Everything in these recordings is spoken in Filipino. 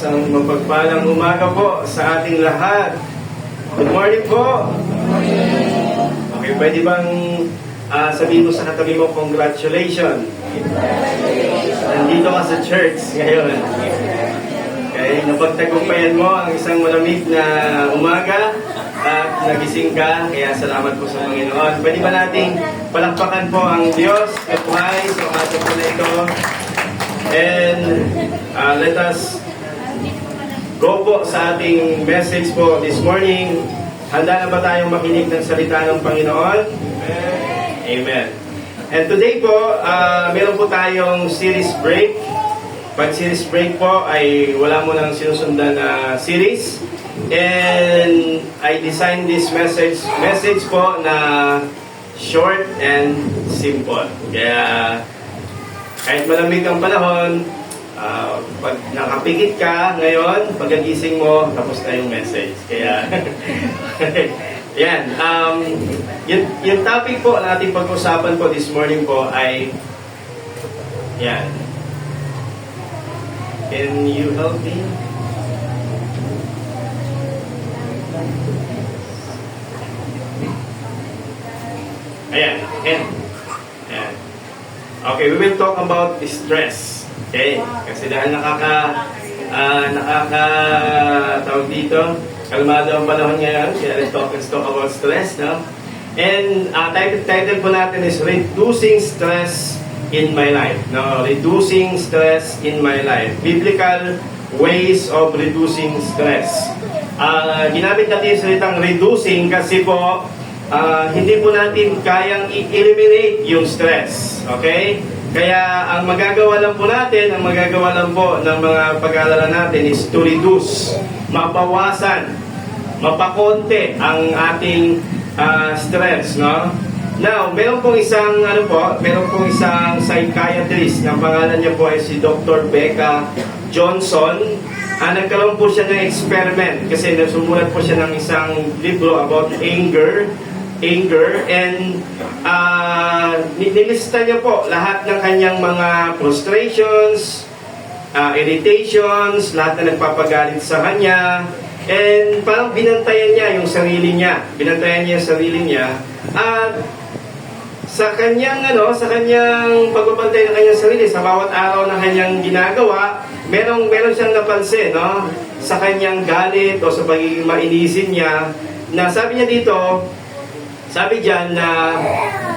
Isang mapagpalang umaga po sa ating lahat. Good morning po. Okay, pwede bang sabihin mo sa katabi mo, congratulations. Nandito ka sa church ngayon. Okay, napagtagumpayan mo ang isang malamig na umaga at nagising ka, kaya salamat po sa Panginoon. Pwede ba nating palakpakan po ang Diyos at buhay sa umaga po na ito? And let us go po sa ating message po this morning. Handa na ba tayong makinig ng salita ng Panginoon? Amen. And today po, meron po tayong series break. Pag series break po ay wala mo nang sinusundan na series. And I designed this message po na short and simple. Kaya kahit malamig ang panahon, pag nakapikit ka ngayon, pagkagising mo, tapos na yung message. Kaya, yan. Yung topic po na ating pag-usapan po this morning po ay, yan. Can you help me? Ayan. Ayan. Ayan. Okay, we will talk about stress. Okay? Kasi dahil tawag dito, kalmado ang panahon ngayon, kaya let's talk about stress, no? And title po natin is Reducing Stress in My Life. No? Reducing Stress in My Life. Biblical ways of reducing stress. Ginamit natin yung salitang reducing kasi po, hindi po natin kayang i-eliminate yung stress. Okay? Kaya ang magagawa lang po natin, ang magagawa lang po ng mga pag-aalala natin is to reduce, mabawasan, mapakonte ang ating stress, no? Now, meron pong isang psychiatrist na pangalan niya po ay si Dr. Becca Johnson. Nagkaroon po siya ng experiment kasi nasumulat po siya ng isang libro about anger and nilista niya po lahat ng kanyang mga frustrations, irritations, lahat na nagpapagalit sa kanya, and parang binantayan niya yung sarili niya, at sa kanyang pagbabantay ng kanyang sarili sa bawat araw na kanyang ginagawa, meron siyang napansin, no, sa kanyang galit o sa pagiging mainisin niya, na sabi niya dito, sabi diyan na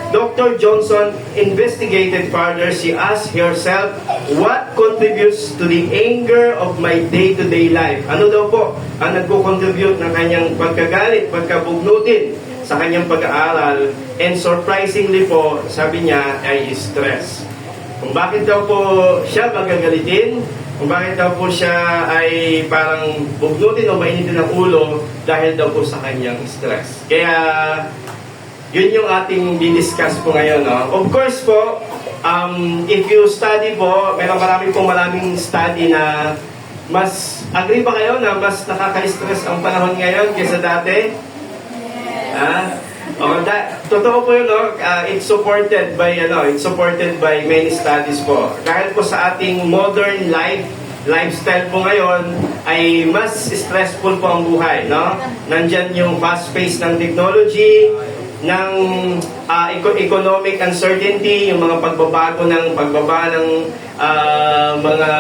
Dr. Johnson investigated further. She asked herself, what contributes to the anger of my day-to-day life? Ano daw po ang nagko-contribute ng kanyang pagkagalit, pagkabugnutin sa kanyang pag-aaral? And surprisingly po, sabi niya ay stress. Kung bakit daw po siya magagalitin, kung bakit daw po siya ay parang bugnutin o mainitin ng ulo, dahil daw po sa kanyang stress. Kaya yun yung ating di-discuss po ngayon, no? Of course po, if you study po, maraming study na mas, agree ba kayo na mas nakaka-stress ang panahon ngayon kaysa dati? Totoo po yun, no? It's supported by many studies po. Dahil po sa ating modern lifestyle po ngayon, ay mas stressful po ang buhay, no? Nandyan yung fast pace ng technology, ng economic uncertainty, yung mga pagbaba ng mga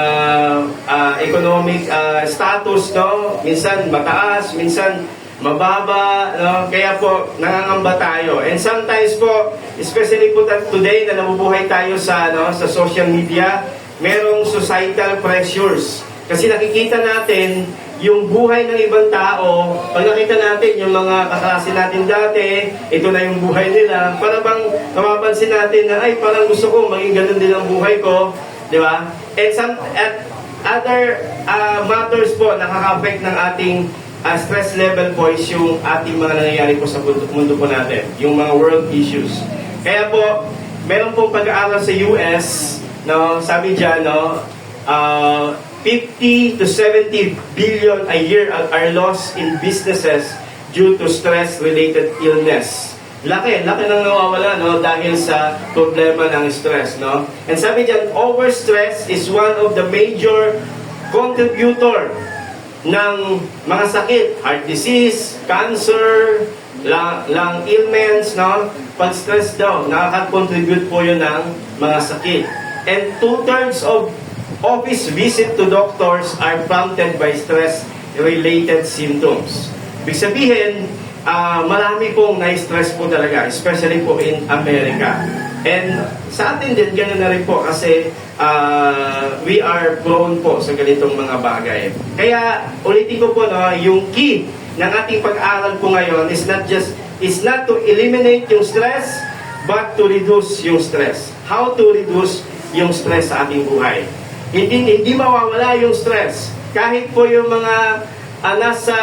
economic status, no? Minsan mataas, minsan mababa, no? Kaya po nangangamba tayo. And sometimes po, especially po today na nabubuhay tayo sa social media, merong societal pressures. Kasi nakikita natin yung buhay ng ibang tao. Pag nakita natin yung mga kaklase natin dati, ito na yung buhay nila, para bang mapapansin natin na, ay, parang gusto ko maging ganun din ang buhay ko. Di ba? At other matters po, nakaka-affect ng ating stress level po is yung ating mga nangyayari po sa mundo po natin. Yung mga world issues. Kaya po, meron pong pag-aaral sa US, no, sabi dyan, no, 50 to 70 billion a year are lost in businesses due to stress-related illness. Laki nang nawawala, no, dahil sa problema ng stress, no? And sabi diyan, overstress is one of the major contributor ng mga sakit, heart disease, cancer, lung ailments, no? Pag stress daw, nakaka-contribute po yun ng mga sakit. And 2/3 of office visit to doctors are prompted by stress-related symptoms. Ibig sabihin, marami pong na-stress po talaga, especially po in America. And sa atin din, ganoon na rin po kasi we are prone po sa ganitong mga bagay. Kaya, ulitin ko po, no, yung key ng ating pag-aaral po ngayon is not to eliminate yung stress, but to reduce yung stress. How to reduce yung stress sa ating buhay. Hindi mawawala yung stress. Kahit po yung mga nasa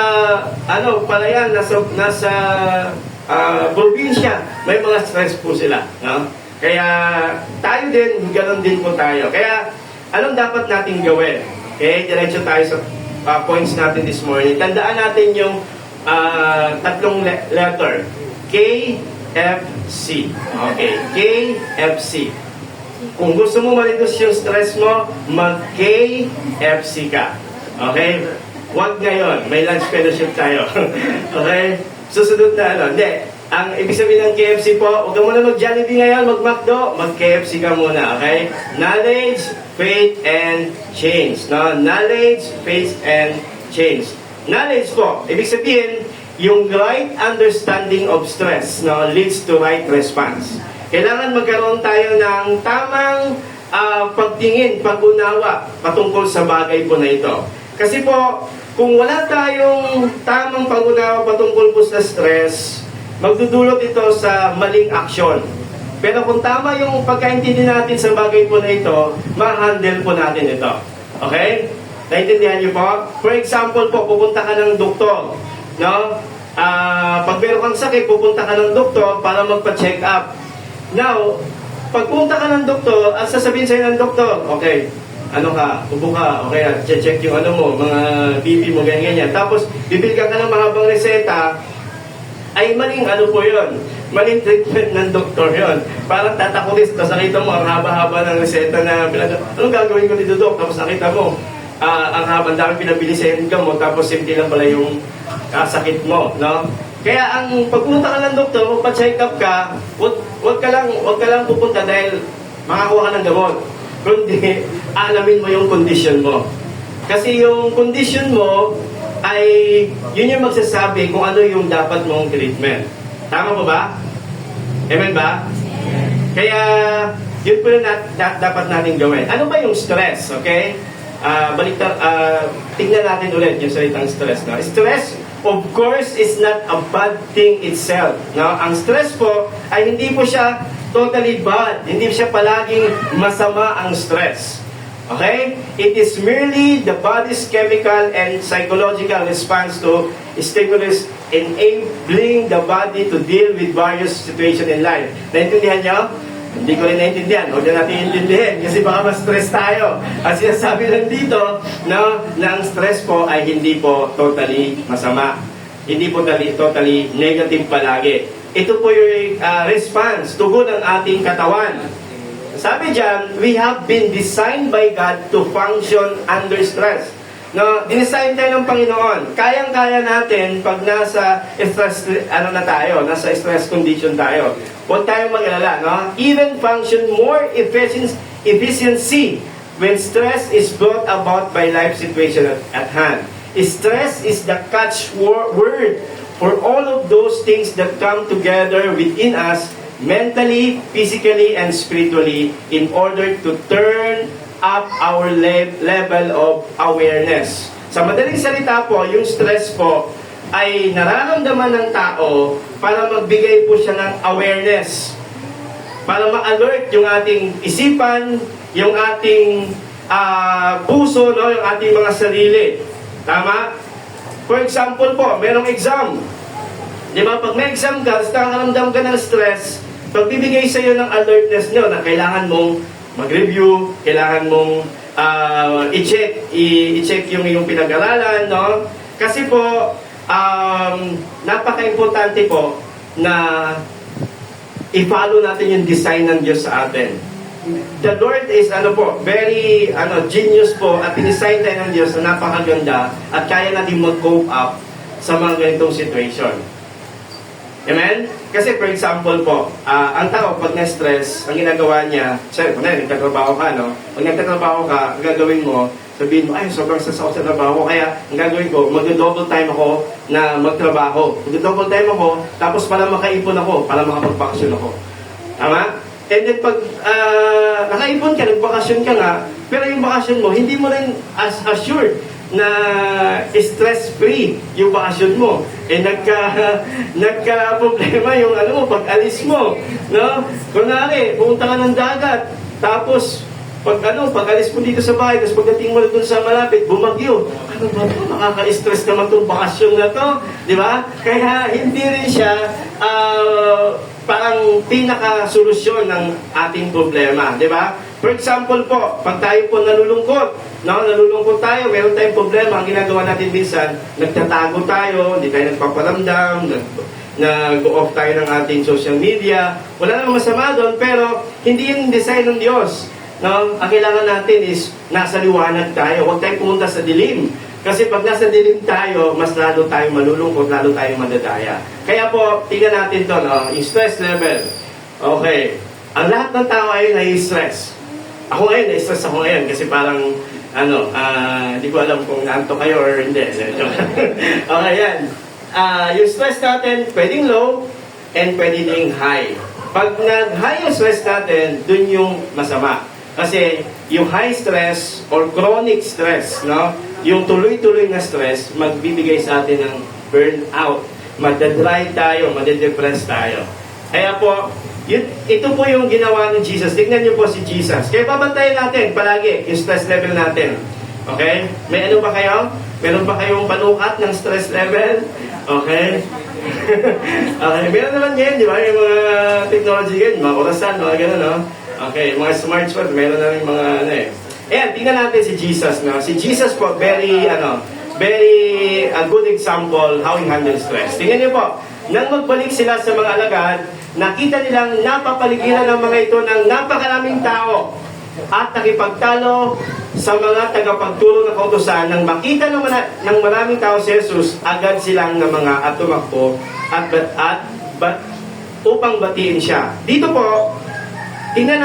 palayan, nasa probinsya, may mga stress po sila, no? Kaya tayo din, ganoon din po tayo. Kaya anong dapat nating gawin? Okay, diretso tayo sa points natin this morning. Tandaan natin yung tatlong letter. KFC. Okay, KFC. Kung gusto mo ma-reduce yung stress mo, mag-KFC ka. Okay? Huwag ngayon. May lunch fellowship tayo. Okay? Susunod na Hindi. Ang ibig sabihin ng KFC po, huwag ka muna mag-Jollibee ngayon, mag-McDo, mag-KFC ka muna, okay? Knowledge, faith, and change. No? Knowledge, faith, and change. Knowledge po, ibig sabihin, yung right understanding of stress, no, leads to right response. Kailangan magkaroon tayo ng tamang pagtingin, pag-unawa patungkol sa bagay po na ito. Kasi po, kung wala tayong tamang pag-unawa patungkol po sa stress, magdudulot ito sa maling aksyon. Pero kung tama yung pagkaintindi natin sa bagay po na ito, ma-handle po natin ito. Okay? Naintindihan niyo po? For example po, pupunta ka ng doktor. No? Pag meron kang sakit, pupunta ka ng doktor para magpa-check up. Now, pagpunta ka ng doktor, at sasabihin sa'yo ng doktor, okay, ano ka, ubo ka, okay, check yung ano mo, mga BP mo, ganyan-ganyan. Tapos, bibigyan ka ng mahabang reseta, ay maling ano po yun, maling treatment ng doktor yun. Parang tatakulis, tapos nakita mo, ang haba-haba ng reseta na, anong gagawin ko dito, Dok? Tapos nakita mo, ang haba, dami pinabili sa mo, tapos simple lang pala yung sakit mo, no? Kaya ang pagpunta ka ng doktor, magpa-check up ka, wag ka lang pupunta dahil makakuha ka ng gamot. Kundi, alamin mo yung condition mo. Kasi yung condition mo, ay yun yung magsasabi kung ano yung dapat mong treatment. Tama po ba? Amen ba? Kaya, yun po na dapat natin gawin. Ano ba yung stress? Okay? Tingnan natin ulit yung salitang stress. No? Stress, of course, is not a bad thing itself. No? Ang stress po, ay hindi po siya totally bad. Hindi siya palaging masama ang stress. Okay? It is merely the body's chemical and psychological response to stimulus enabling the body to deal with various situations in life. Naintindihan nyo? Hindi ko rin naintindihan. Huwag na natin intindihin kasi baka ma-stress tayo. At sinasabi lang dito na ang stress po ay hindi po totally masama. Hindi po totally negative palagi. Ito po yung response, tugon ng ating katawan. Sabi dyan, we have been designed by God to function under stress. No, dinesign tayo ng Panginoon. Kayang-kaya natin pag nasa stress, nasa stress condition tayo. Huwag tayong mag-alala, no? Even function more efficiency when stress is brought about by life situation at hand. Stress is the catchword for all of those things that come together within us mentally, physically, and spiritually in order to turn up our level of awareness. Sa madaling salita po, yung stress po ay nararamdaman ng tao para magbigay po siya ng awareness. Para ma-alert yung ating isipan, yung ating puso, no? Yung ating mga sarili. Tama? For example po, merong exam. Di ba? Pag may exam ka, nakaramdam ka ng stress, pagbibigay sa iyo ng alertness nyo na kailangan mong mag-review, kailangan mong i-check yung iyong pinag-aralan, no? Kasi po, napaka-importante po na i-follow natin yung design ng Diyos sa atin. the Lord is very genius po at in-design tayo ng Diyos na napakaganda at kaya natin mag-cope up sa mga ganitong situation. Amen? Kasi for example po, ang tao pag na-stress, ang ginagawa niya, kung nagtatrabaho ka, no? Pag nagtatrabaho ka, ang gagawin mo, sabihin mo, ay, sobrang stress ako sa trabaho, kaya ang gagawin ko, mag-double time ako na magtrabaho. Mag-double time ako, tapos para makaipon ako, para makapag-vacation ako. Tama? And then pag nakaipon ka, nagbakasyon ka nga, pero yung bakasyon mo, hindi mo rin assured na stress-free yung bakasyon mo. Nagka-problema yung pag-alis mo. No? Kunwari, pumunta ka ng dagat, tapos pag-alis mo dito sa bahay, tapos pagdating mo doon sa malapit, bumagyo. Ano ba ito? Nakaka-stress naman itong bakasyon na to. Di ba? Kaya hindi rin siya parang pinaka-solusyon ng ating problema. Di ba? For example po, pag tayo po nalulungkot tayo, meron tayong problema, ang ginagawa natin minsan, nagtatago tayo, hindi tayo nagpaparamdam, nag-off tayo ng ating social media. Wala namang masama doon, pero hindi yung design ng Diyos. No? Ang kailangan natin is nasa liwanag tayo. Huwag tayong pumunta sa dilim. Kasi pag nasa dilim tayo, mas lalo tayong malulungkot, lalo tayong madadaya. Kaya po, tingnan natin to, no? Yung stress level. Okay. Ang lahat ng tao ay nai-stress. Ako ngayon, nai-stress ako ngayon kasi parang, hindi ko alam kung naanto kayo or hindi. Okay, yan. Yung stress natin, pwedeng low and pwedeng ding high. Pag nag-high yung stress natin, dun yung masama. Kasi yung high stress or chronic stress, no? Yung tuloy-tuloy na stress, magbibigay sa atin ng burnout. Madadry tayo, madedepress tayo. Kaya po, ito po yung ginawa ni Jesus. Tignan niyo po si Jesus. Kaya babantayan natin palagi yung stress level natin. Okay? May ano ba kayo? Meron ba kayong panukat ng stress level? Okay? Okay, meron naman yan, di ba? Yung mga technology yan, mga orasan, mga gano'n, no? Okay, mga smartphone, meron na rin mga Ayan, tingnan natin si Jesus, no? Si Jesus po, very a good example how he handles stress. Tingnan niyo po, nang magbalik sila sa mga alagad, nakita nilang napapaligiran ng mga ito ng napakaraming tao at nakipagtalo sa mga tagapagturo ng kautusan. Nang makita ng maraming tao si Jesus, agad silang ng mga at tumakbo upang batiin siya. Dito po, tingnan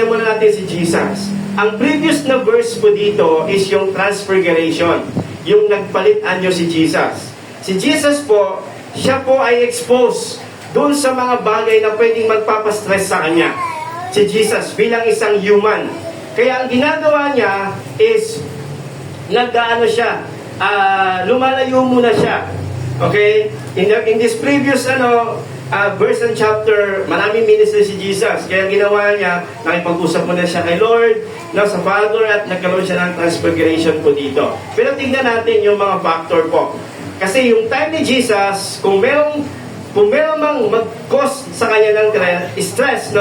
muna natin si Jesus. Ang previous na verse po dito is yung transfiguration, yung nagpalit anyo si Jesus. Si Jesus po, siya po ay exposed doon sa mga bagay na pwedeng magpapastress sa kanya. Si Jesus bilang isang human. Kaya ang ginagawa niya is lumalayo muna siya. Okay? In this previous verse and chapter, maraming ministry si Jesus. Kaya ginawa niya, nakipag-usap muna siya kay Lord, sa Father, at nagkaroon siya ng transfiguration po dito. Pero tingnan natin yung mga factor po. Kasi yung time ni Jesus, kung meron mang mag-cause sa kanya ng stress,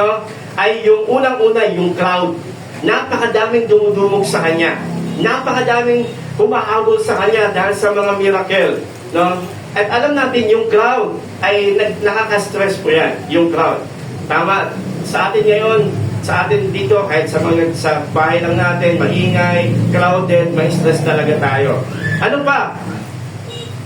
ay yung unang-una, yung crowd. Napakadaming dumudumog sa kanya. Napakadaming humahabol sa kanya dahil sa mga miracle. At alam natin, yung crowd ay nakaka-stress po yan, yung crowd. Tama, sa atin ngayon, sa atin dito, kahit sa bahay lang natin, maingay, crowded, may stress talaga tayo. Ano pa?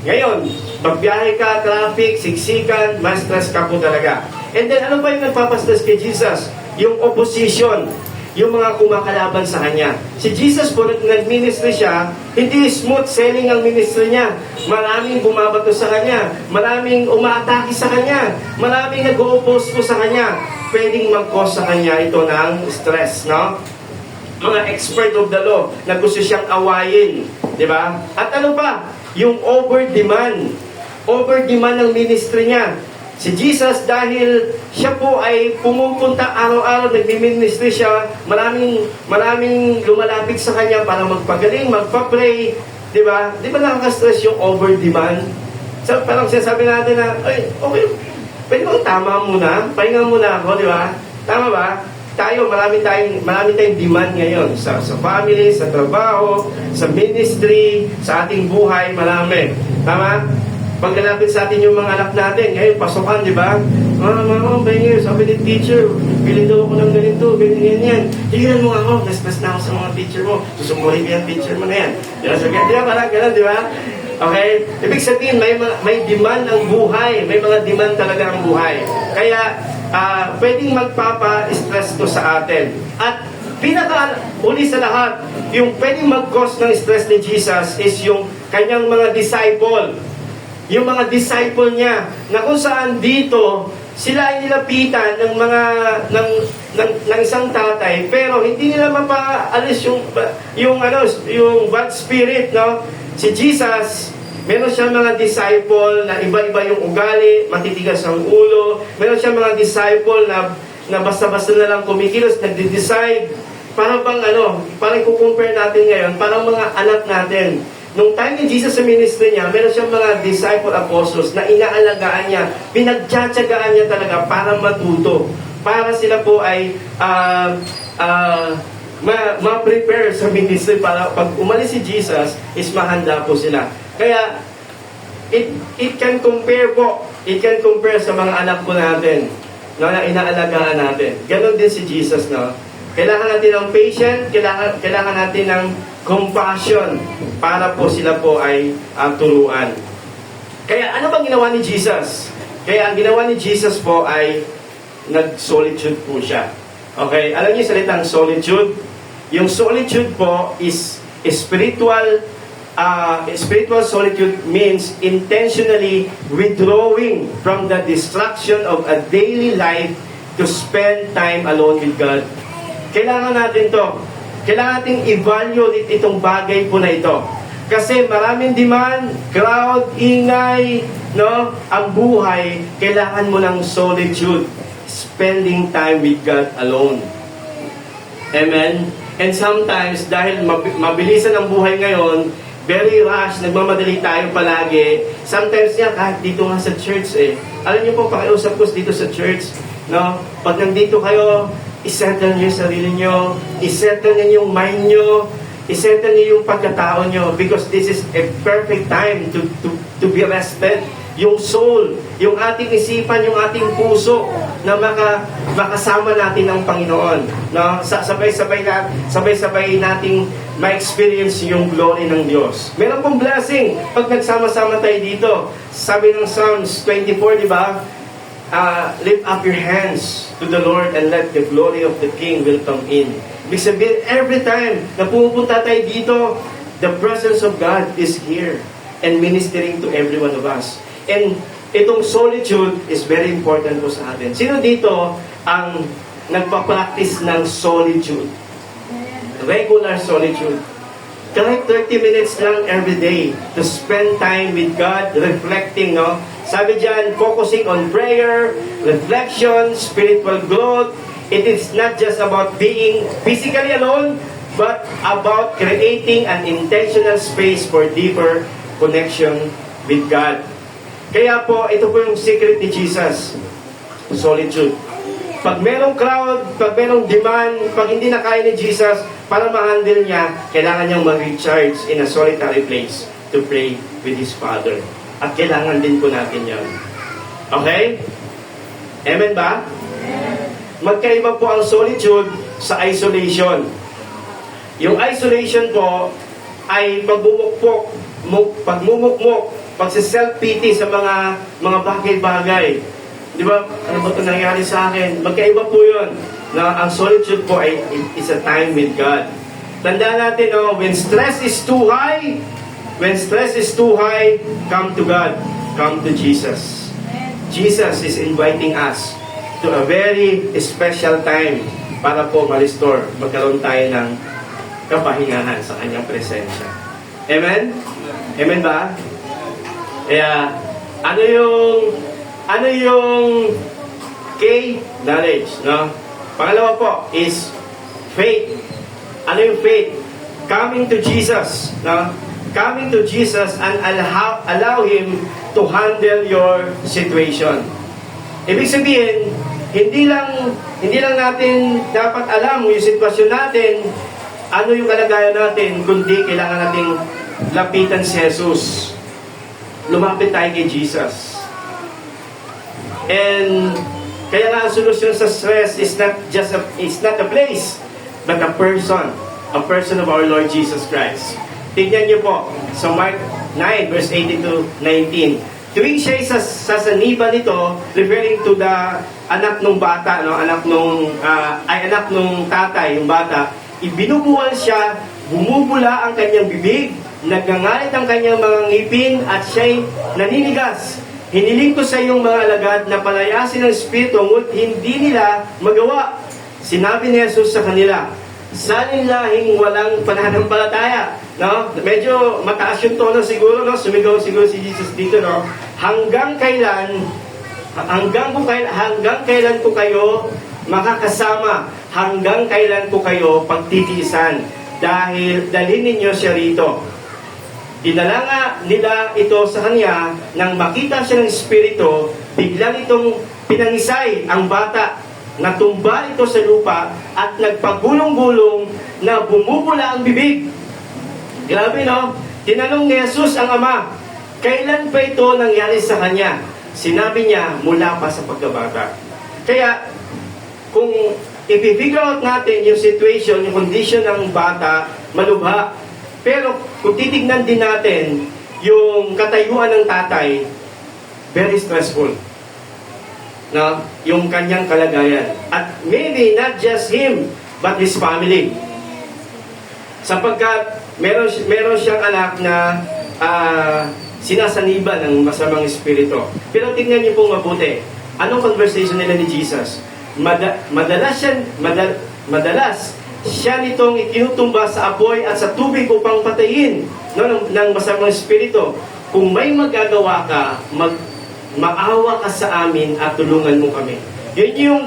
Ngayon, pagbiyahe ka, traffic, siksikan, mas stress ka po talaga. And then, ano pa yung nagpapastress kay Jesus? Yung opposition, yung mga kumakalaban sa kanya. Si Jesus po, nag-ministry siya, hindi smooth selling ang ministry niya. Maraming bumabato sa kanya, maraming umaatake sa kanya, maraming nag-o-oppose po sa kanya. Pwedeng mag-cause sa kanya ito ng stress, no? Mga expert of the law, na gusto siyang awayin, di ba? At ano pa? Yung over-demand ng ministry niya. Si Jesus, dahil siya po ay pumupunta araw-araw, nagmi-ministry siya, maraming lumalapit sa kanya para magpagaling, magpa-pray, di ba? Di ba nakaka-stress yung over-demand? So, parang sinasabi natin na, ay, okay, pwede bang tama muna? Pahinga muna ako, di ba? Tama ba? Marami tayong demand ngayon sa family, sa trabaho, sa ministry, sa ating buhay, marami. Tama? paglalapit sa atin yung mga anak natin, ngayon, pasokan, di ba? Mama, ngayon, sabi ni teacher, pili daw ako ng ganito, ganyan. Tingnan mo ako, nas na ako sa mga teacher mo. Susumbuhin ko yung teacher mo na yan. Di ba, parang ganun, di ba? Okay? Ibig sabihin, may demand ang buhay. May mga demand talaga ang buhay. Kaya, pwedeng magpapa-stress to sa atin. At pinaka-uli sa lahat, yung pwedeng mag-cause ng stress ni Jesus is yung kanyang mga disciple. Yung mga disciple niya, na kung saan dito, sila ay nilapitan ng ng isang tatay, pero hindi nila mapaalis yung bad spirit, no? Si Jesus, meron siyang mga disciple na iba-iba yung ugali, matitigas ang ulo. Meron siyang mga disciple na basta-basta na lang kumikilos, nagde-decide. Parang parang i-compare natin ngayon, parang mga anak natin. Nung time ni Jesus sa ministry niya, meron siyang mga disciple apostles na inaalagaan niya, pinagtsatsagaan niya talaga para matuto. Para sila po ay ma-prepare sa ministry para pag umalis si Jesus, is mahanda po sila. Kaya, it can compare po. It can compare sa mga anak po natin, no, na inaalagaan natin. Ganon din si Jesus, no? Kailangan natin ng patience, kailangan natin ng compassion para po sila po ay turuan. Kaya ano bang ginawa ni Jesus? Kaya ang ginawa ni Jesus po ay nag-solitude po siya. Okay, alam niyo salitang solitude? Yung solitude po is spiritual solitude means intentionally withdrawing from the distraction of a daily life to spend time alone with God. Kailangan natin to. Kailangan natin evaluate itong bagay po na ito. Kasi maraming demand, crowd, ingay, no? Ang buhay, kailangan mo ng solitude. Spending time with God alone. Amen? And sometimes, dahil mabilisan ang buhay ngayon, very rush, nagmamadali tayo palagi. Sometimes kahit dito nga sa church Alam niyo po, pakiusap ko dito sa church, no? Pag nandito kayo, isettle niyo yung sarili niyo, isettle niyo yung mind niyo, isettle niyo yung pagkatao niyo, because this is a perfect time to be rested. Yung soul, yung ating isipan, yung ating puso, na makasama natin ang Panginoon. No? Sabay-sabay nating ma-experience yung glory ng Diyos. Meron pong blessing pag nagsama-sama tayo dito. Sabi ng Psalms 24, di ba? Lift up your hands to the Lord and let the glory of the King will come in. Ibig sabihin, every time na pumupunta tayo dito, the presence of God is here and ministering to every one of us. And itong solitude is very important po sa atin. Sino dito ang nagpa-practice ng solitude? Regular solitude. Kahit 30 minutes lang every day to spend time with God, reflecting, no? Sabi dyan, focusing on prayer, reflection, spiritual growth. It is not just about being physically alone, but about creating an intentional space for deeper connection with God. Kaya po, ito po yung secret ni Jesus. Solitude. Pag merong crowd, pag merong demand, pag hindi na kaya ni Jesus, para ma-handle niya, kailangan niyang mag-recharge in a solitary place to pray with His Father. At kailangan din po natin yan. Okay? Amen ba? Magkaiba po ang solitude sa isolation. Yung isolation po ay pagmumukmok, pagsi-self-pity sa mga bagay-bagay. Di ba? Ano ba ito nangyari sa akin? Magkaiba po yun. Na ang solitude po ay is a time with God. Tandaan natin, when stress is too high, come to God. Come to Jesus. Jesus is inviting us to a very special time para po ma-restore, magkaroon tayo ng kapahingahan sa kanyang presensya. Amen? Amen ba? Kaya, ano yung K? Knowledge, no? Pangalawa po is faith. Ano yung faith? Coming to Jesus, no? Coming to Jesus and allow Him to handle your situation. Ibig sabihin, hindi lang natin dapat alam yung sitwasyon natin, ano yung kalagayan natin, kundi kailangan nating lapitan si Jesus. lumapit tayo kay Jesus. And kaya nga ang solusyon sa stress is not a place, but a person of our Lord Jesus Christ. Tingnan niyo po sa Mark 9 verse 18 to 19. Tuwing siya sa sasaniba nito, referring to the anak ng bata, no, anak ng tatay, yung bata, ibinubuwal siya, bumubula ang kanyang bibig, nagngangalit ang kanyang mga ngipin, at siya'y naninigas. Hiniling ko sa iyong mga alagad na palayasin ang espiritu, ngunit hindi nila magawa. Sinabi ni Jesus sa kanila, salinlahing walang pananampalataya. No? Medyo mataas yung tono siguro, no? Sumigaw siguro si Jesus dito, no? Hanggang kailan ko kayo makakasama? Hanggang kailan ko kayo pagtitiisan? Dahil dalhin ninyo siya rito. Dinala nga nila ito sa kanya, nang makita siya ng espiritu, biglang itong pinangisay ang bata. Natumba ito sa lupa at nagpagulong-gulong na bumubula ang bibig. Grabe, no? Tinanong ni Jesus ang ama, kailan pa ito nangyari sa kanya? Sinabi niya, mula pa sa pagkabata. Kaya, kung i-figure out natin yung situation, yung condition ng bata, malubha. Pero kung titignan din natin yung katayuan ng tatay, very stressful. No? Yung kanyang kalagayan. At maybe not just him, but his family. Sapagkat meron siyang anak na sinasaniba ng masamang espiritu. Pero tingnan niyo pong mabuti. Anong conversation nila ni Jesus? Madalas siya nitong ikinutumba sa apoy at sa tubig upang patayin, no, ng masamang espiritu. Kung may magagawa ka, maawa ka sa amin at tulungan mo kami. Yun yung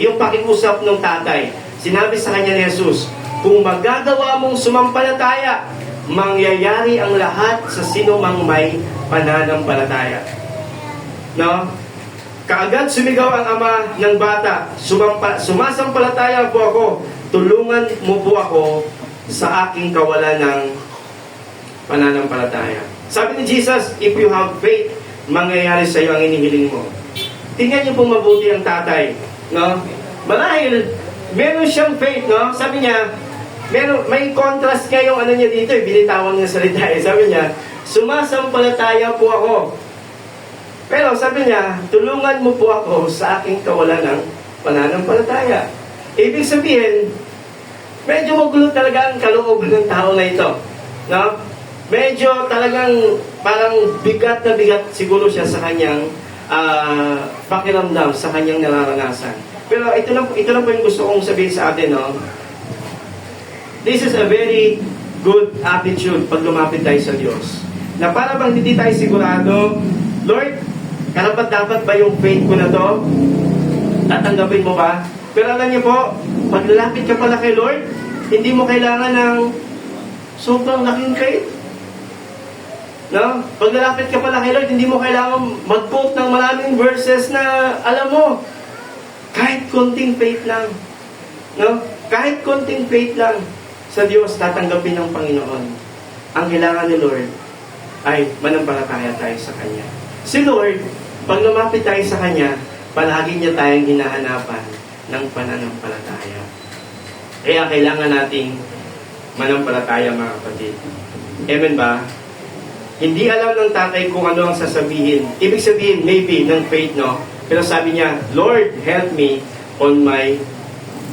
yung pakiusap ng tatay. Sinabi sa kanya ni Jesus, kung magagawa mong sumampalataya, mangyayari ang lahat sa sino mang may pananampalataya. No? Kaagad sumigaw ang ama ng bata, sumasampalataya po ako, tulungan mo po ako sa aking kawalan ng pananampalataya. Sabi ni Jesus, if you have faith, mangyayari sa iyo ang inihiling mo. Tingnan niyo po mabuti ang tatay, no? Marahil meron siyang faith, no? Sabi niya, may contrast nga yung ano niya dito, binitawan niya salita. Sabi niya, sumasampalataya po ako. Pero sabi niya, tulungan mo po ako sa aking kawalan ng pananampalataya. Ibig sabihin, medyo magulo talaga ang kalooban ng tao na ito, no? Medyo talagang parang bigat na bigat siguro siya sa kanyang pakiramdam, sa kanyang nararanasan. Pero ito lang po yung gusto kong sabihin sa atin, no? This is a very good attitude pag lumapit tayo sa Diyos. Na para bang hindi tayo sigurado, Lord, karapat-dapat ba yung faith ko na to? Tatanggapin mo ba? Pero alam niyo po, pag lalapit ka pala kay Lord, hindi mo kailangan ng sobrang laking faith. No? Pag lalapit ka pala kay Lord, hindi mo kailangan mag-quote ng maraming verses na alam mo, kahit konting faith lang. No? Kahit konting faith lang sa Diyos, tatanggapin ng Panginoon. Ang kailangan ni Lord ay manampalataya tayo sa Kanya. Si Lord, pag lumapit tayo sa Kanya, palagi niya tayong hinahanapan ng pananampalataya. Kaya kailangan nating manampalataya, mga kapatid. Amen ba? Hindi alam ng tatay kung ano ang sasabihin. Ibig sabihin, maybe, ng faith, no? Pero sabi niya, Lord, help me on my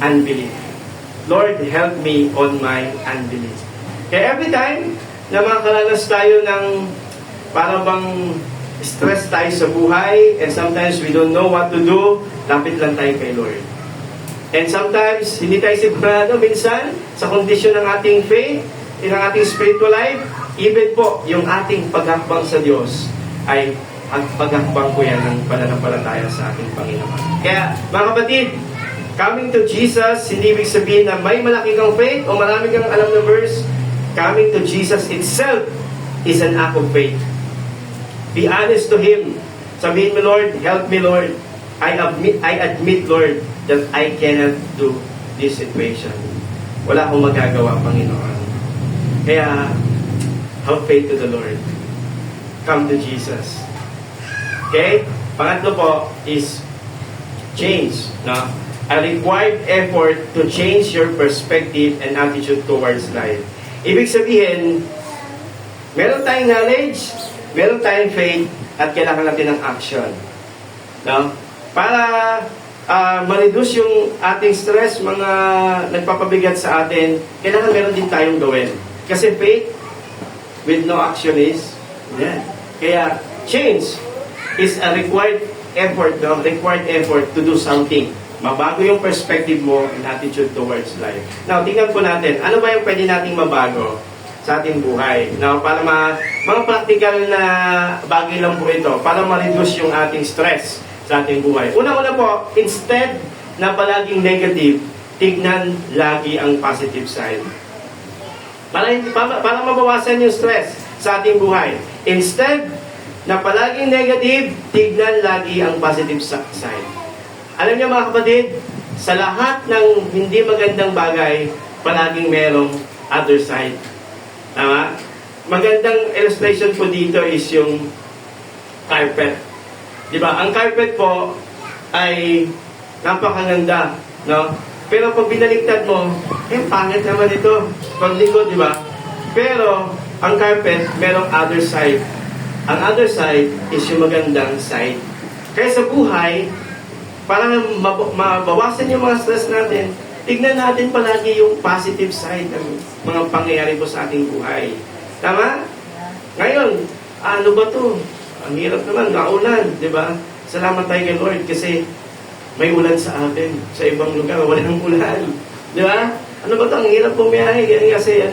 unbelief. Lord, help me on my unbelief. Kaya every time na makakaranas tayo ng parang bang stress tayo sa buhay, and sometimes we don't know what to do, lapit lang tayo kay Lord. And sometimes, hindi tayo sigurado minsan sa kondisyon ng ating faith, in ang ating spiritual life, even po, yung ating paghakbang sa Diyos ay ang paghakbang ko yan ng pananampalataya sa ating Panginoon. Kaya, mga kapatid, coming to Jesus, hindi ibig sabihin na may malaki kang faith o marami kang alam na verse. Coming to Jesus itself is an act of faith. Be honest to Him. Sabihin mo, Lord, help me, Lord. I admit, Lord, that I cannot do this situation. Wala akong magagawa, Panginoon. Kaya, have faith to the Lord. come to Jesus. Okay? Pangatlo po is change. No? A required effort to change your perspective and attitude towards life. Ibig sabihin, meron tayong knowledge, meron tayong faith, at kailangan natin ng action. No? Para ma-reduce yung ating stress, mga nagpapabigat sa atin, kailangan meron din tayong gawin. Kasi faith with no action is dead. Kaya change is a required effort, no? Required effort to do something. Mabago yung perspective mo and attitude towards life. Now, tingnan po natin, ano ba yung pwede nating mabago sa ating buhay? Now, para mga practical na bagay lang po ito, para ma-reduce yung ating stress sa ating buhay. Una-una po, instead na palaging negative, tignan lagi ang positive side. Para mabawasan yung stress sa ating buhay. Instead na palaging negative, tignan lagi ang positive side. Alam niyo mga kapatid, sa lahat ng hindi magandang bagay, palaging merong other side. Tama? Magandang illustration po dito is yung carpet. Diba? Ang carpet po ay napakaganda, no? Pero pag binaliktad mo, pangit naman ito. Paglikod, diba? Pero ang carpet, merong other side. Ang other side is yung magandang side. Kaya sa buhay, para mabawasan yung mga stress natin, tignan natin palagi yung positive side ng mga pangyayari po sa ating buhay. Tama? Ngayon, ano ba to? Ang hirap naman, naulan, di ba? Salamat tayo kay Lord kasi may ulan sa atin. Sa ibang lugar, walang ulan. Di ba? Ano ba ito? Ang hirap bumiyahe. Kasi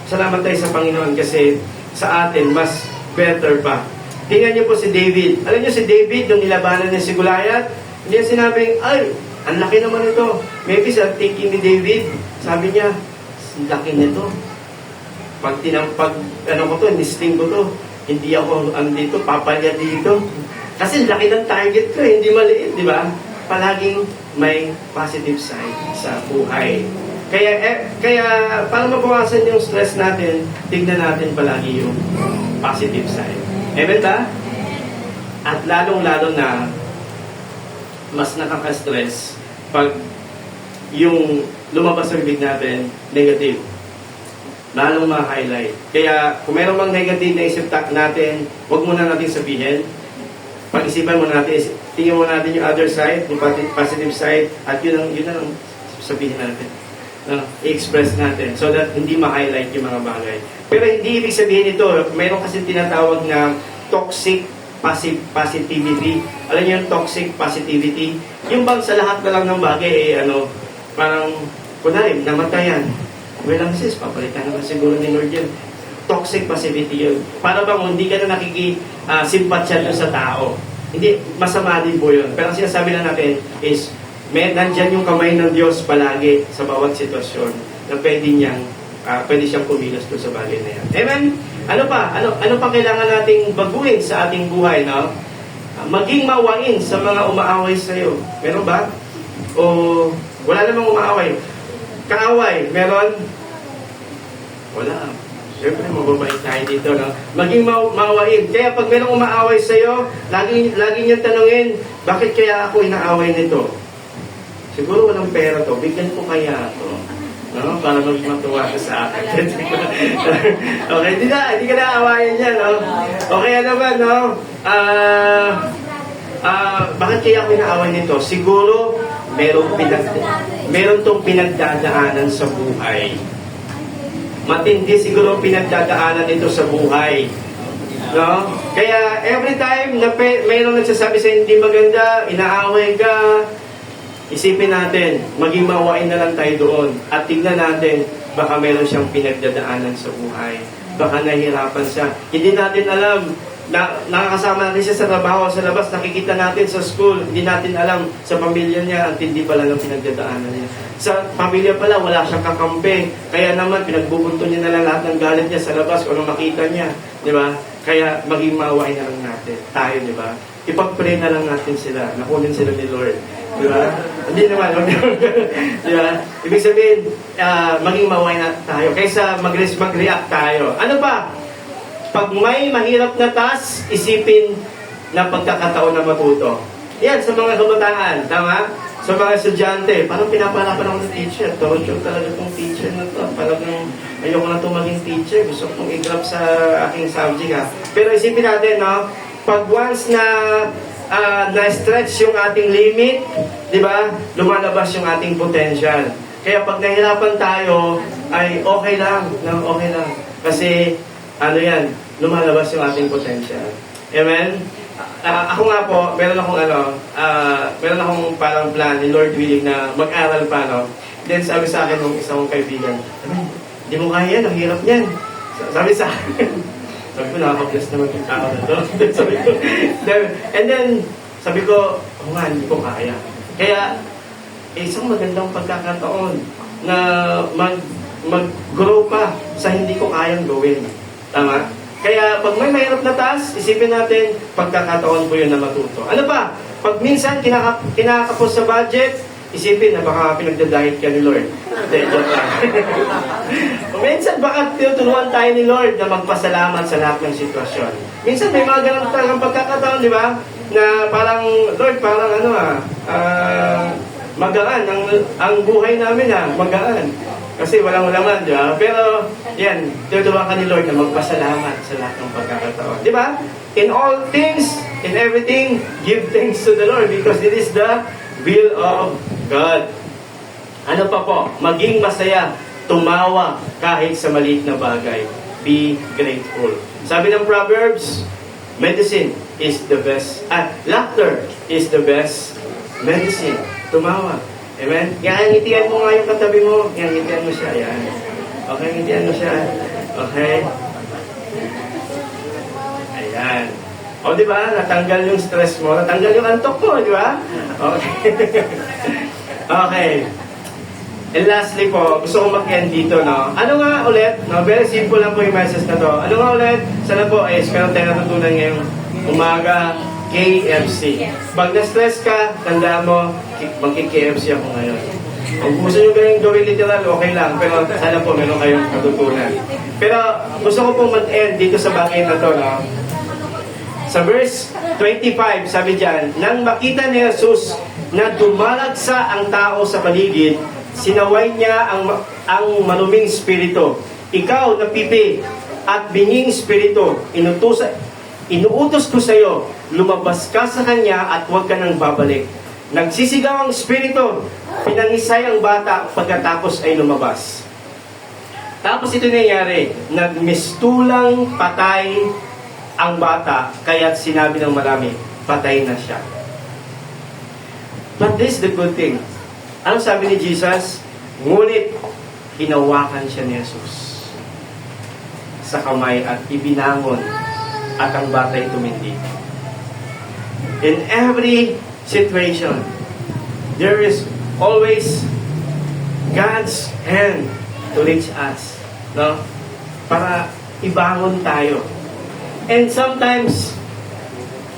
salamat tayo sa Panginoon kasi sa atin, mas better pa. Tingnan niyo po si David. Alam niyo si David, nung nilabanan niya si Goliath, hindi niya sinabing, ay, ang laki naman ito. Maybe sa thinking ni David, sabi niya, ang laki nito. Pag nisting ko to, hindi ako andito, papalya dito. Kasi laki ng target ko, hindi maliit, di ba? Palaging may positive side sa buhay. Kaya para mabawasan yung stress natin, tignan natin palagi yung positive side. Amen ba? At lalong-lalo na, mas nakaka-stress pag yung lumabas sa bibig natin, negative. Lalong ma-highlight. Kaya, kung meron mang negative na isip natin, huwag muna natin sabihin. Pag-isipan muna natin, tingnan muna natin yung other side, yung positive side, at yun ang sabihin natin. I-express natin so that hindi ma-highlight yung mga bagay. Pero hindi ibig sabihin ito, meron kasi tinatawag na toxic positivity. Alam niyo yung toxic positivity? Yung bang sa lahat na lang ng bagay, parang, kunwari, namatayan. Well, sis, papalitan naman siguro ni Lord yun. Toxic positivity yun. Para bang hindi ka na nakikisimpatsya doon sa tao. Hindi, masama din po yun. Pero ang sinasabi na natin is, nandyan yung kamay ng Diyos palagi sa bawat sitwasyon na pwede siyang kumilos doon sa bagay na yan. Amen? Ano pa? Ano pa kailangan nating baguhin sa ating buhay, no? Maging mawain sa mga umaaway sa iyo. Meron ba? O wala namang umaaway? Kaaway, meron? Wala. Siyempre, mababait tayo dito, no? Maging mawain. Kaya pag merong umaaway sa iyo, lagi niyang tanungin, bakit kaya ako inaaway nito? Siguro walang pera to, bigyan ko kaya to. No? Para matuwa ka sa akin. Okay, hindi ka na awayan yan, no? Okay, ano ba, no? Bakit kaya ako inaaway nito? Siguro, meron tong pinagdadaanan sa buhay. Matindi siguro pinagdadaanan nito sa buhay. No? Kaya every time na mayroong nagsasabi sa hindi maganda, inaaway ka, isipin natin, maging mawain na lang tayo doon. At tignan natin, baka meron siyang pinagdadaanan sa buhay. Baka nahihirapan siya. Hindi natin alam, nakakasama natin siya sa trabaho, sa labas, nakikita natin sa school, hindi natin alam sa pamilya niya, at hindi pala ng pinagdadaanan niya. Sa pamilya pala, wala siyang kakampi. Kaya naman, pinagbubunto niya na lang lahat ng galit niya sa labas kung anong makita niya. Di ba? Kaya maging mawain na lang natin. Tayo, di ba? Ipag-pray na lang natin sila. Nakunin sila ni Lord. Di ba? Hindi naman. Di ba? Ibig sabihin, maging mawain na tayo. Kaysa mag-react tayo. Ano ba? Pag may mahirap na task, isipin na pagkakataon na matuto. Yan, sa mga kabataan, tama? Sa mga estudyante, parang pinapalaban ako ng teacher. Torture talaga itong teacher na to. Parang ayoko na ito maging teacher. Gusto kong i-grab sa aking subject, ha? Pero isipin natin, no? Pag once na na-stretch yung ating limit, di ba? Lumalabas yung ating potential. Kaya pag nahirapan tayo, ay okay lang. No? Okay lang. Kasi, ano yan, lumalabas yung ating potential. Amen? Ako nga po, meron akong parang plan ni Lord willing na mag-aral pa, no? Then sabi sa akin ng isang kaibigan, hindi mo kaya yan, ang hirap niyan. Sabi sa akin, sabi ko, nakaka-bless naman yung tao na to. And then, sabi ko, oh nga, hindi ko kaya. Kaya, isang magandang pagkakataon na mag-grow pa sa hindi ko kayang gawin. Tama? Kaya pag may mahirap na task, isipin natin, pagkakataon po yun na matuto. Ano pa? Pag minsan kinakapos sa budget, isipin na baka pinagdadahit ka ni Lord. Hindi, joke lang. Minsan baka tinuturuan tayo ni Lord na magpasalamat sa lahat ng sitwasyon. Minsan may mga ganang talagang pagkakataon, di ba? Na parang, Lord, parang magaan. Ang buhay namin, magaan. Kasi walang laman, di ba? Pero, yan, tinuturuan ka ni Lord na magpasalamat sa lahat ng pagkakataon. Di ba? In all things, in everything, give thanks to the Lord because it is the will of God. Ano pa po? Maging masaya, tumawa kahit sa maliit na bagay. Be grateful. Sabi ng Proverbs, medicine is the best, laughter is the best medicine. Tumawa. Amen? Yan, ngitian mo nga yung katabi mo. Yan, ngitian mo siya. Yan. Okay, ngitian mo siya. Okay. Ayan. O, di ba? Natanggal yung stress mo. Natanggal yung antok mo, di ba? Okay. Okay. And lastly po, gusto kong mag-end dito, no? Ano nga ulit? No? Very simple lang po yung message na to. Ano nga ulit? Sana po, meron tayo natutunan ngayong umaga, KFC. Pag na-stress ka, tandaan mo, magki-KFC ako ngayon. Kung gusto nyo gawin literal, okay lang. Pero sana po, meron kayong natutunan. Pero gusto ko pong mag-end dito sa bagay na to, no? Sa verse 25, sabi dyan, nang makita ni Jesus na dumalagsa ang tao sa paligid, sinaway niya ang manuming spirito. Ikaw na pipi at binging spirito, inuutos ko sa iyo, lumabas ka sa kanya at huwag ka nang babalik. Nagsisigaw ang spirito, pinangisay ang bata pagkatapos ay lumabas. Tapos ito nangyari, nagmistulang patay ang bata, kaya't sinabi ng marami, patay na siya. But this is the good thing. Ano sabi ni Jesus? Ngunit, hinawakan siya ni Jesus sa kamay at ibinangon at ang bata'y tumindi. In every situation, there is always God's hand to reach us, no? Para ibangon tayo. And sometimes,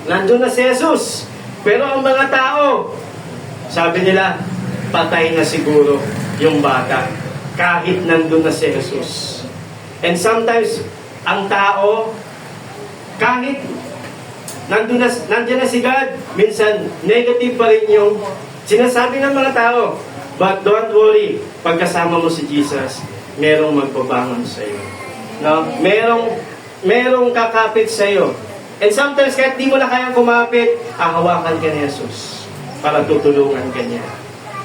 nandun na si Jesus, pero ang mga tao, sabi nila, patay na siguro yung bata kahit nandun na si Jesus. And sometimes, ang tao, kahit nandiyan na si God, minsan negative pa rin yung sinasabi ng mga tao. But don't worry, pagkasama mo si Jesus, merong magbabangon sa iyo. No? Merong kakapit sa iyo. And sometimes, kahit di mo na kayang kumapit, hahawakan ka ni Jesus para tutulungan ka niya.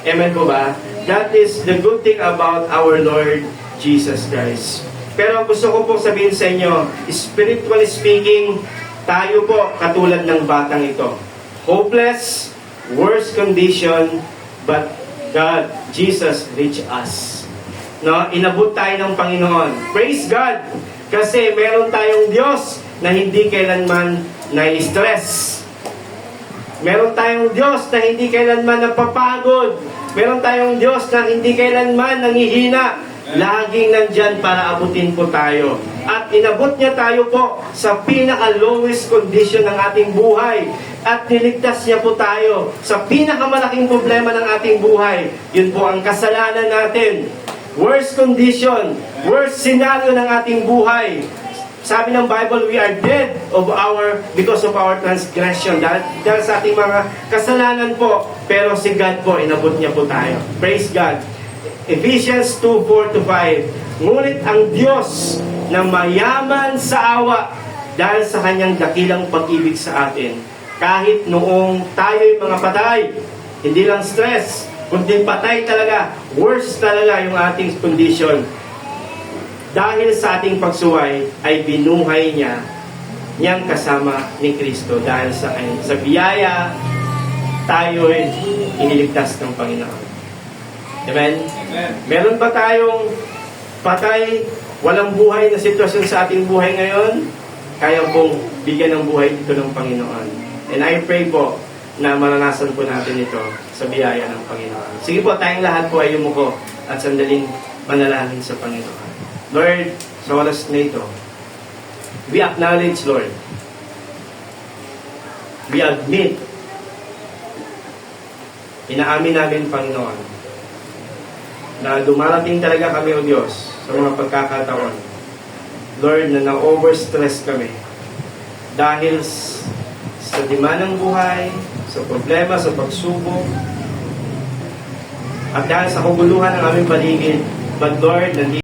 Amen po ba? That is the good thing about our Lord Jesus Christ. Pero gusto ko pong sabihin sa inyo, spiritually speaking, tayo po katulad ng batang ito. Hopeless, worst condition, but God, Jesus, reach us. No? Inabot tayo ng Panginoon. Praise God! Kasi meron tayong Diyos na hindi kailanman na-stress. Meron tayong Diyos na hindi kailanman napapagod. Meron tayong Diyos na hindi kailanman nangihina. Laging nandyan para abutin po tayo. At inabot niya tayo po sa pinaka-lowest condition ng ating buhay. At niligtas niya po tayo sa pinakamalaking problema ng ating buhay. Yun po ang kasalanan natin. Worst condition, worst scenario ng ating buhay. sabi ng Bible, we are dead because of our transgression. Dahil sa ating mga kasalanan po, pero si God po, inabot niya po tayo. Praise God. Ephesians 2:4-5. Ngunit ang Diyos na mayaman sa awa dahil sa kanyang dakilang pag-ibig sa atin, kahit noong tayo'y mga patay, hindi lang stress, kundi patay talaga, worse talaga yung ating condition. Dahil sa ating pagsuway, ay binuhay niyang kasama ni Kristo. Dahil sa biyaya, tayo'y iniligtas ng Panginoon. Amen? Amen. Meron ba tayong patay, walang buhay na sitwasyon sa ating buhay ngayon? Kaya pong bigyan ng buhay dito ng Panginoon. And I pray po na maranasan po natin ito sa biyaya ng Panginoon. Sige po, tayong lahat po ay yumuko at sandaling manalangin sa Panginoon. Lord, sa oras na ito, we acknowledge, Lord, we admit, inaamin namin, Panginoon, na dumarating talaga kami, O Diyos, sa mga pagkakataon, Lord, na na-overstress kami dahil sa demand ng buhay, sa problema, sa pagsubok, at dahil sa kaguluhan ng aming paligid. But Lord, nandito